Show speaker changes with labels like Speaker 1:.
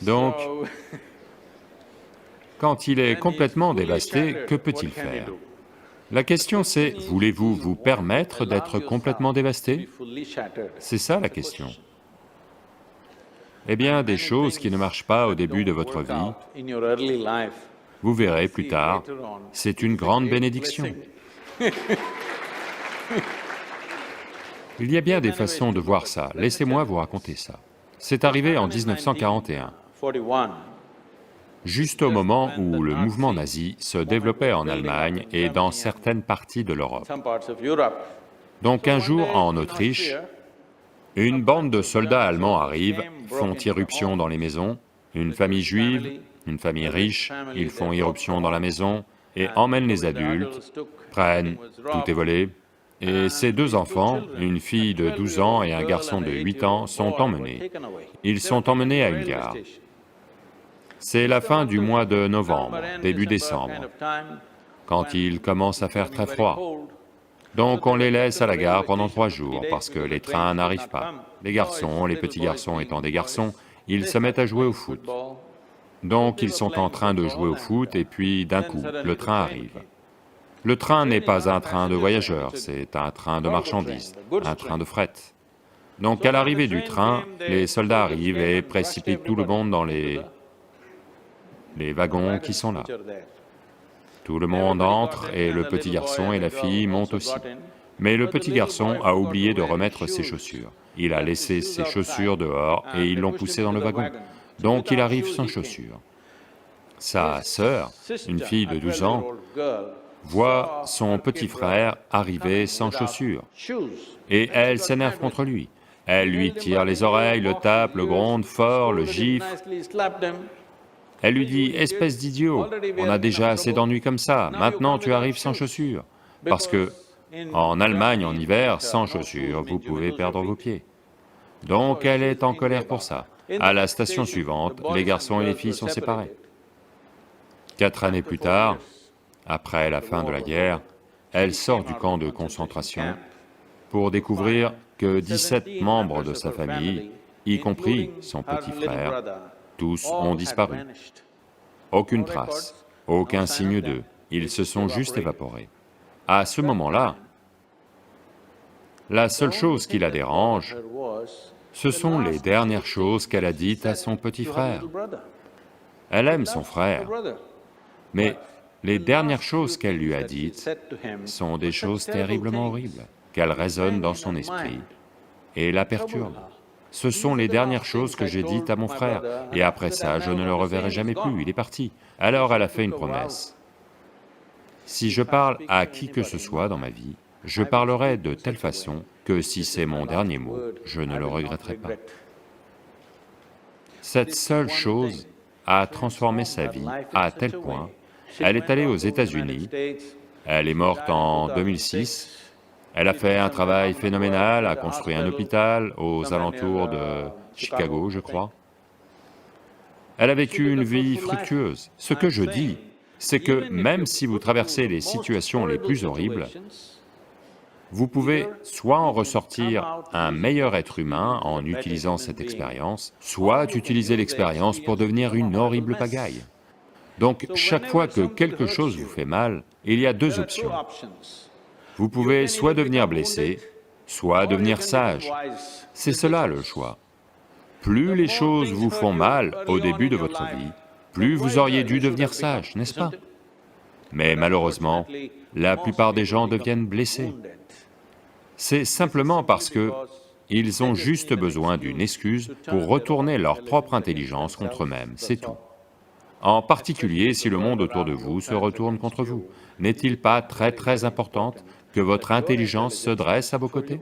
Speaker 1: Donc, quand il est complètement dévasté, que peut-il faire? La question c'est, voulez-vous vous permettre d'être complètement dévasté? C'est ça la question. Eh bien, des choses qui ne marchent pas au début de votre vie, vous verrez plus tard, c'est une grande bénédiction. Il y a bien des façons de voir ça, laissez-moi vous raconter ça. C'est arrivé en 1941, juste au moment où le mouvement nazi se développait en Allemagne et dans certaines parties de l'Europe. Donc un jour, en Autriche, une bande de soldats allemands arrivent, font irruption dans les maisons, une famille juive, une famille riche, ils font irruption dans la maison et emmènent les adultes, prennent, tout est volé, et ces deux enfants, une fille de 12 ans et un garçon de 8 ans, sont emmenés. Ils sont emmenés à une gare. C'est la fin du mois de novembre, début décembre, quand il commence à faire très froid. Donc on les laisse à la gare pendant 3 jours, parce que les trains n'arrivent pas. Les garçons, les petits garçons étant des garçons, ils se mettent à jouer au foot. Donc ils sont en train de jouer au foot et puis d'un coup, le train arrive. Le train n'est pas un train de voyageurs, c'est un train de marchandises, un train de fret. Donc à l'arrivée du train, les soldats arrivent et précipitent tout le monde dans les wagons qui sont là. Tout le monde entre et le petit garçon et la fille montent aussi. Mais le petit garçon a oublié de remettre ses chaussures. Il a laissé ses chaussures dehors et ils l'ont poussé dans le wagon. Donc il arrive sans chaussures. Sa sœur, une fille de 12 ans, voit son petit frère arriver sans chaussures et elle s'énerve contre lui. Elle lui tire les oreilles, le tape, le gronde fort, le gifle. Elle lui dit, « Espèce d'idiot, on a déjà assez d'ennuis comme ça, maintenant tu arrives sans chaussures. » Parce que, en Allemagne, en hiver, sans chaussures, vous pouvez perdre vos pieds. Donc elle est en colère pour ça. À la station suivante, les garçons et les filles sont séparés. 4 années plus tard, après la fin de la guerre, elle sort du camp de concentration pour découvrir que 17 membres de sa famille, y compris son petit frère, tous ont disparu. Aucune trace, aucun signe d'eux, ils se sont juste évaporés. À ce moment-là, la seule chose qui la dérange, ce sont les dernières choses qu'elle a dites à son petit frère. Elle aime son frère, mais les dernières choses qu'elle lui a dites sont des choses terriblement horribles, qu'elles résonnent dans son esprit et la perturbent. Ce sont les dernières choses que j'ai dites à mon frère, et après ça, je ne le reverrai jamais plus, il est parti. Alors elle a fait une promesse. Si je parle à qui que ce soit dans ma vie, je parlerai de telle façon que si c'est mon dernier mot, je ne le regretterai pas. Cette seule chose a transformé sa vie à tel point, elle est allée aux États-Unis, elle est morte en 2006, elle a fait un travail phénoménal, a construit un hôpital aux alentours de Chicago, je crois. Elle a vécu une vie fructueuse. Ce que je dis, c'est que même si vous traversez les situations les plus horribles, vous pouvez soit en ressortir un meilleur être humain en utilisant cette expérience, soit utiliser l'expérience pour devenir une horrible pagaille. Donc chaque fois que quelque chose vous fait mal, il y a 2 options. Vous pouvez soit devenir blessé, soit devenir sage. C'est cela le choix. Plus les choses vous font mal au début de votre vie, plus vous auriez dû devenir sage, n'est-ce pas? Mais malheureusement, la plupart des gens deviennent blessés. C'est simplement parce que ils ont juste besoin d'une excuse pour retourner leur propre intelligence contre eux-mêmes, c'est tout. En particulier si le monde autour de vous se retourne contre vous. N'est-il pas très important que votre intelligence se dresse à vos côtés?